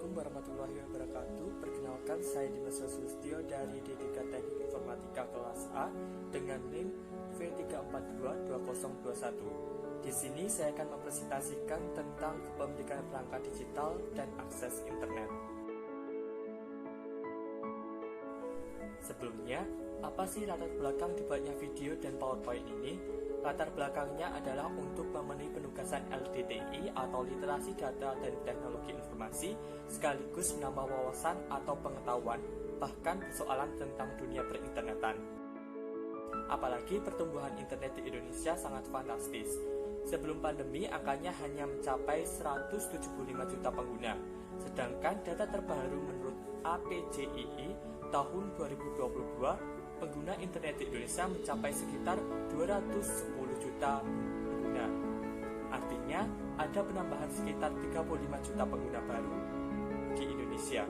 Assalamualaikum warahmatullahi wabarakatuh. Perkenalkan, saya Dimas Sulistyo dari DDK Teknik Informatika kelas A dengan NIM V3422021. Di sini saya akan mempresentasikan tentang kepemilikan perangkat digital dan akses internet. Sebelumnya, apa sih latar belakang dibuatnya video dan PowerPoint ini? Latar belakangnya adalah untuk memenuhi penugasan LDTI atau Literasi Data dan Teknologi Informasi, sekaligus menambah wawasan atau pengetahuan, bahkan persoalan tentang dunia perinternetan. Apalagi pertumbuhan internet di Indonesia sangat fantastis. Sebelum pandemi, angkanya hanya mencapai 175 juta pengguna. Sedangkan data terbaru menurut APJII tahun 2022, pengguna internet di Indonesia mencapai sekitar 210 juta pengguna. Artinya, ada penambahan sekitar 35 juta pengguna baru di Indonesia.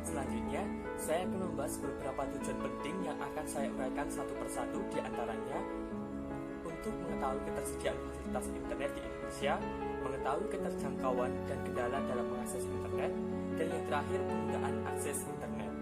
Selanjutnya, saya akan membahas beberapa tujuan penting yang akan saya uraikan satu persatu, di antaranya untuk mengetahui ketersediaan fasilitas internet di Indonesia, mengetahui keterjangkauan dan kendala dalam mengakses internet, dan yang terakhir penggunaan akses internet.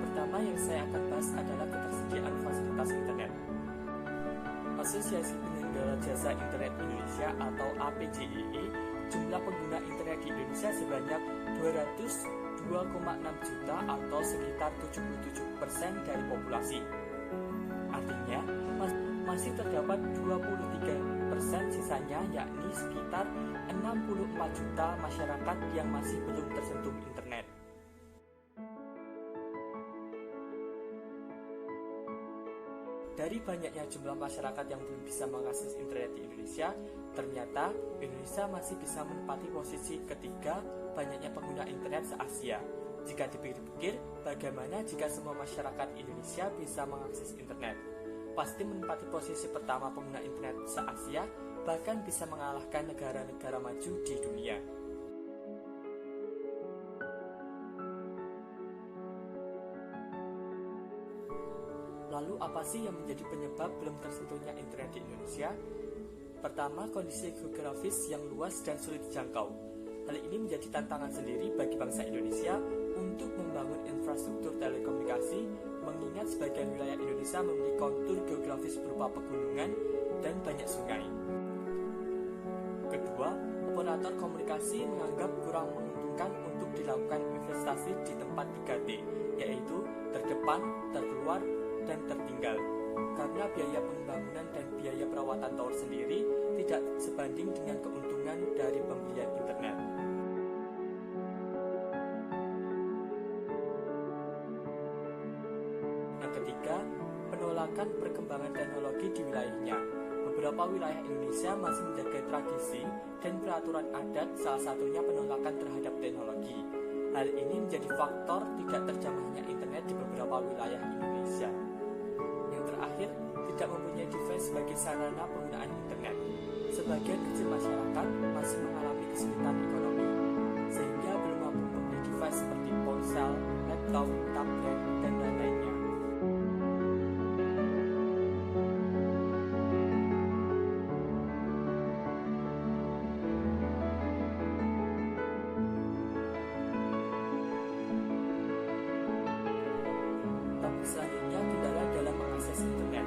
Pertama yang saya akan bahas adalah ketersediaan fasilitas internet. Asosiasi Penyelenggara Jasa Internet Indonesia atau APJII, jumlah pengguna internet di Indonesia sebanyak 202,6 juta atau sekitar 77% dari populasi. Artinya, masih terdapat 23% sisanya, yakni sekitar 64 juta masyarakat yang masih belum tersentuh internet. Dari banyaknya jumlah masyarakat yang belum bisa mengakses internet di Indonesia, ternyata Indonesia masih bisa menempati posisi ketiga banyaknya pengguna internet se-Asia. Jika dipikir-pikir, bagaimana jika semua masyarakat Indonesia bisa mengakses internet? Pasti menempati posisi pertama pengguna internet se-Asia, bahkan bisa mengalahkan negara-negara maju di dunia. Lalu apa sih yang menjadi penyebab belum tersentuhnya internet di Indonesia? Pertama, kondisi geografis yang luas dan sulit dijangkau. Hal ini menjadi tantangan sendiri bagi bangsa Indonesia untuk membangun infrastruktur telekomunikasi, mengingat sebagian wilayah Indonesia memiliki kontur geografis berupa pegunungan dan banyak sungai. Kedua, operator komunikasi menganggap kurang menguntungkan untuk dilakukan investasi di tempat 3T, yaitu terdepan, terkeluar, dan tertinggal, karena biaya pembangunan dan biaya perawatan tower sendiri tidak sebanding dengan keuntungan dari pembelian internet. Yang ketiga, penolakan perkembangan teknologi di wilayahnya. Beberapa wilayah Indonesia masih menjaga tradisi dan peraturan adat, salah satunya penolakan terhadap teknologi. Hal ini menjadi faktor tidak terjamahnya internet di beberapa wilayah Indonesia. Terakhir, tidak mempunyai device sebagai sarana penggunaan internet. Sebagian kecil masyarakat masih mengalami kesulitan ekonomi, sehingga belum mampu membeli device seperti ponsel, laptop, tablet, dan lain-lainnya. Selanjutnya, kendala dalam mengakses internet.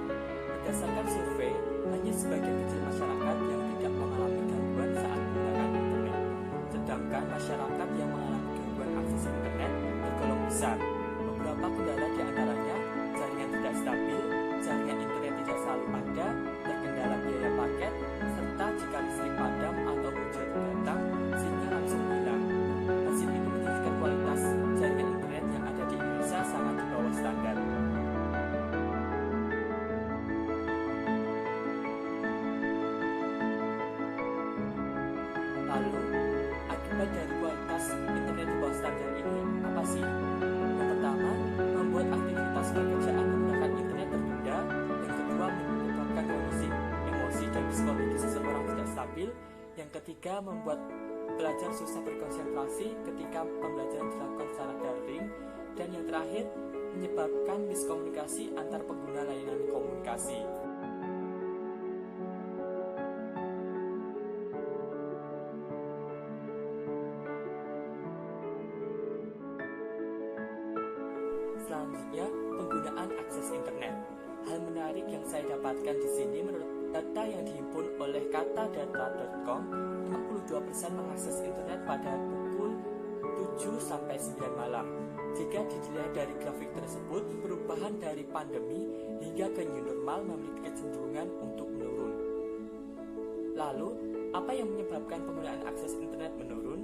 Berdasarkan survei, hanya sebagian kecil masyarakat yang tidak mengalami gangguan saat menggunakan internet. Sedangkan masyarakat yang mengalami gangguan akses internet tergolong besar. Beberapa kendala di antaranya jaringan tidak stabil, jaringan internet tidak selalu ada, terkendala biaya paket, serta jika listrik padam atau hujan datang, sehingga langsung hilang. Hasil ini menjadikan kualitas jaringan internet yang ada di Indonesia sangat di bawah standar. Lalu, akibat dari kualitas internet di bawah standar ini apa sih? Yang pertama, membuat ketiga, membuat pelajar susah berkonsentrasi ketika pembelajaran dilakukan secara daring. Dan yang terakhir, menyebabkan miskomunikasi antar pengguna layanan komunikasi. Selanjutnya, penggunaan akses internet. Hal menarik yang saya dapatkan di sini, menurut data yang dihimpun oleh katadata.com, 62% mengakses internet pada pukul 7-9 malam. Jika dilihat dari grafik tersebut, perubahan dari pandemi hingga ke new normal memiliki kecenderungan untuk menurun. Lalu, apa yang menyebabkan penggunaan akses internet menurun?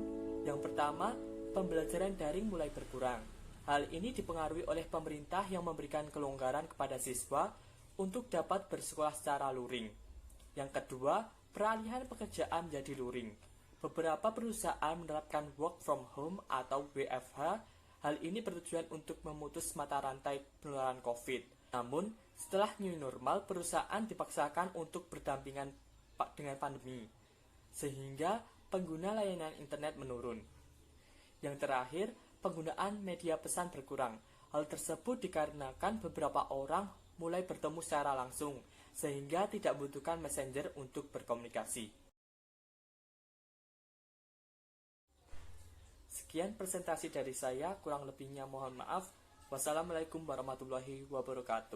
Yang pertama, pembelajaran daring mulai berkurang. Hal ini dipengaruhi oleh pemerintah yang memberikan kelonggaran kepada siswa untuk dapat bersekolah secara luring. Yang kedua, peralihan pekerjaan menjadi luring. Beberapa perusahaan menerapkan work from home atau WFH. Hal ini bertujuan untuk memutus mata rantai penularan COVID. Namun, setelah new normal, perusahaan dipaksakan untuk berdampingan dengan pandemi, sehingga pengguna layanan internet menurun. Yang terakhir, penggunaan media pesan berkurang. Hal tersebut dikarenakan beberapa orang mulai bertemu secara langsung, sehingga tidak membutuhkan messenger untuk berkomunikasi. Sekian presentasi dari saya, kurang lebihnya mohon maaf. Wassalamualaikum warahmatullahi wabarakatuh.